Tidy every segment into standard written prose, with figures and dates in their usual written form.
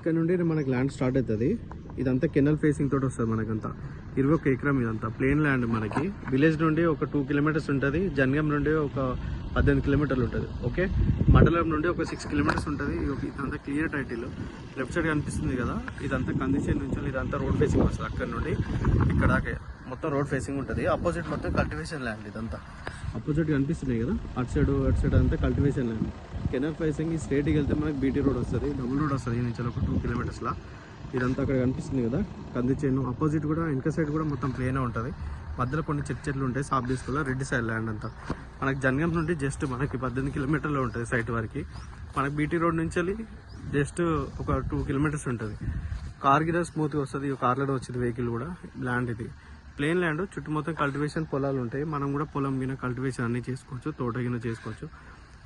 ఇక్కడ నుండి మనకి ల్యాండ్ స్టార్ట్ అవుతుంది. ఇదంతా కెనల్ ఫేసింగ్ తోటి వస్తుంది. మనకంతా 21 ఎకరం ఇదంతా ప్లేన్ ల్యాండ్. మనకి విలేజ్ నుండి ఒక 2 కిలోమీటర్స్ ఉంటుంది. జనగాం నుండి ఒక 18 కిలోమీటర్లు ఉంటుంది. ఓకే, మండలం నుండి ఒక 6 కిలోమీటర్స్ ఉంటుంది. ఇదంతా క్లియర్ టైటిల్. లెఫ్ట్ సైడ్ కనిపిస్తుంది కదా, ఇదంతా కందిచేను నుంచి ఇదంతా రోడ్ ఫేసింగ్ వస్తుంది. అక్కడ నుండి ఇక్కడ మొత్తం రోడ్ ఫేసింగ్ ఉంటుంది. అపోజిట్ మొత్తం కల్టివేషన్ ల్యాండ్. ఇదంతా అపోజిట్ కనిపిస్తున్నాయి కదా, అటు సైడ్ అంతా కల్టివేషన్ ల్యాండ్. కెనల్ ఫేసింగ్ ఈ స్ట్రేట్కి వెళ్తే మనకి బీటీ రోడ్ వస్తుంది, డబుల్ రోడ్ వస్తుంది. ఈ నుంచి ఒక 2 కిలోమీటర్స్లా ఇదంతా అక్కడ కనిపిస్తుంది కదా కందిచేను. అపోజిట్ కూడా వెనక సైడ్ కూడా మొత్తం ప్లేనే ఉంటుంది. మధ్యలో కొన్ని చెట్లు ఉంటాయి. సాఫ్ తీసుకోవాలి. రెడ్డి సైడ్ ల్యాండ్ అంతా మనకి జనగాం నుండి జస్ట్ మనకి 18 కిలోమీటర్లు ఉంటుంది సైట్ వరకు. మనకి బీటీ రోడ్ నుంచి జస్ట్ ఒక 2 కిలోమీటర్స్ ఉంటుంది. కార్ గిర స్మూత్గా వస్తుంది. కార్లో వచ్చింది వెహికల్ కూడా. ల్యాండ్ ఇది ప్లేన్ ల్యాండ్. చుట్టూ మొత్తం కల్టివేషన్ పొలాలు ఉంటాయి. మనం కూడా పొలం గిన కల్టివేషన్ అన్నీ చేసుకోవచ్చు, తోట గిన చేసుకోవచ్చు.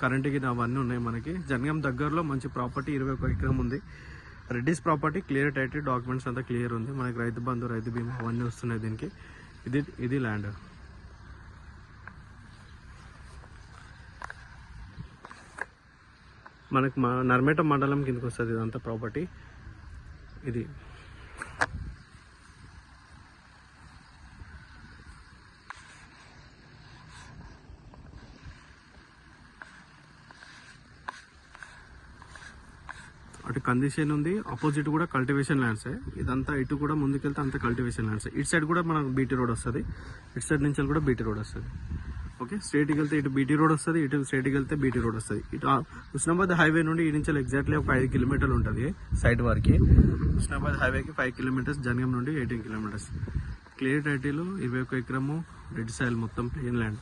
కరెంట్ గిన అవన్నీ ఉన్నాయి. మనకి జనగాం దగ్గరలో మంచి ప్రాపర్టీ 21 ఎకరం ఉంది. Reddy's property clear title, documents అంతా క్లియర్ ఉంది. మనకి రైతు బంధు, రైతు బీమా అవన్నీ వస్తున్నాయి దీనికి. ఇది ల్యాండ్. మనకి నర్మేట మండలం కిందకి వస్తుంది ఇదంతా ప్రాపర్టీ. ఇది అటు కందిషన్ ఉంది, అపోజిట్ కూడా కల్టివేషన్ ల్యాండ్స్. ఇదంతా ఇటు కూడా ముందుకెళ్తే అంతా కల్టివేషన్ ల్యాండ్స్. ఇటు సైడ్ కూడా మనకు బీటీ రోడ్ వస్తుంది. ఇటు సైడ్ నుంచి కూడా బీటీ రోడ్ వస్తుంది. ఓకే, స్ట్రేట్కి వెళ్తే ఇటు బీటీ రోడ్ వస్తుంది, ఇటు స్ట్రేట్కి వెళ్తే బీటీ రోడ్ వస్తుంది. ఇటు హుస్నాబాద్ హైవే నుండి ఈ నుంచి ఎగ్జాక్ట్లీ ఒక 5 కిలోమీటర్లు ఉంటుంది సైడ్ వరకు. హుస్నాబాద్ హైవేకి 5 కిలోమీటర్స్, జనగాం నుండి 18 కిలోమీటర్స్. క్లియర్ టైటిల్ 21 ఎకరము, రెడ్ సాయిల్, మొత్తం ప్లేన్ ల్యాండ్.